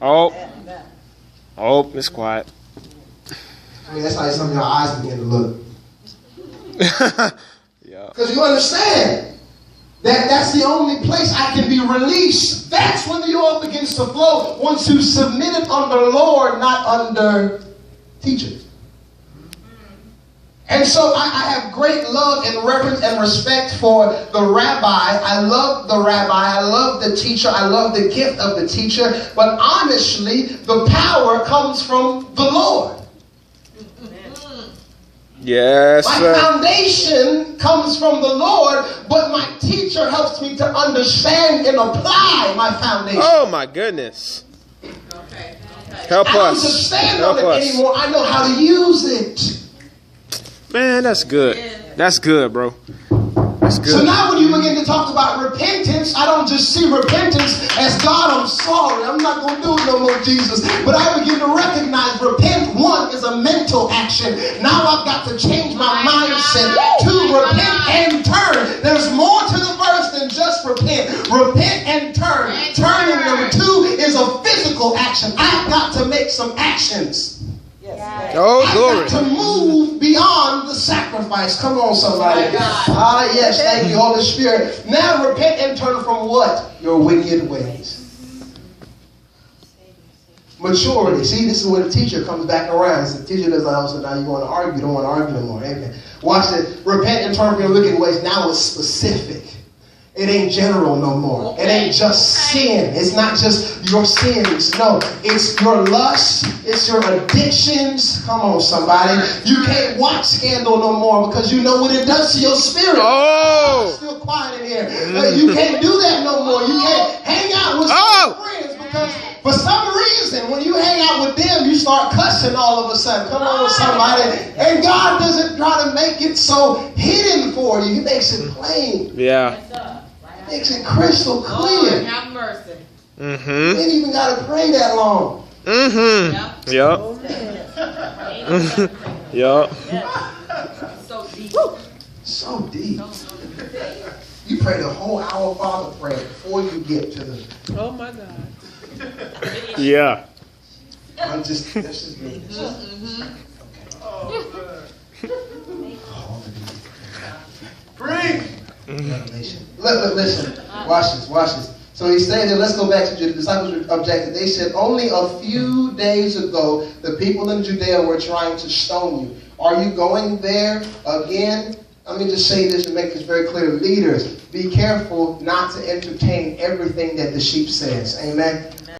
Oh, it's quiet. I mean, that's how some of your eyes begin to look. Yeah. Because you understand that that's the only place I can be released. That's when the oil begins to flow. Once you submit it under Lord, not under teachers. And so I have great love and reverence and respect for the rabbi. I love the rabbi. I love the teacher. I love the gift of the teacher. But honestly, the power comes from the Lord. Yes, my foundation comes from the Lord, but my teacher helps me to understand and apply my foundation. Oh my goodness. Okay. Help I don't us. just stand Help on it us. anymore. I know how to use it. Man, that's good. That's good, bro. That's good. So now when you begin to talk about repentance, I don't just see repentance as God, I'm sorry, I'm not going to do it no more, Jesus. But I begin to recognize repent, one, is a mental action. Now I've got to change my mindset to repent and turn. There's more to the verse than just repent. Repent and turn. Turning, number two, is a physical action. I've got to make some actions. Oh, I've glory. got to move beyond the sacrifice. Come on, somebody. Yes, thank you, Holy Spirit. Now repent and turn from what? Your wicked ways. Maturity. See, this is where the teacher comes back around. So the teacher doesn't also, now you want to argue. You don't want to argue no more. Amen. Watch it. Repent and turn from your wicked ways. Now it's specific. It ain't general no more. It ain't just sin. It's not just your sins. No, it's your lust. It's your addictions. Come on, somebody. You can't watch Scandal no more because you know what it does to your spirit. Oh. It's still quiet in here. You can't do that no more. You can't hang out with some friends because for some reason, when you hang out with them, you start cussing all of a sudden. Come on, somebody. And God doesn't try to make it so hidden for you. He makes it plain. Yeah. Makes it crystal clear. Lord, have mercy. Mm-hmm. You ain't even got to pray that long. Mm-hmm. Yep. Yep. So deep. So deep. You pray the whole Our Father prayer before you get to the... Oh my God. Yeah. That's just me. Bring. Revelation. Listen. Watch this. So he said, let's go back to the disciples objected. They said, only a few days ago, the people in Judea were trying to stone you. Are you going there again? Let me just say this and make this very clear. Leaders, be careful not to entertain everything that the sheep says. Amen.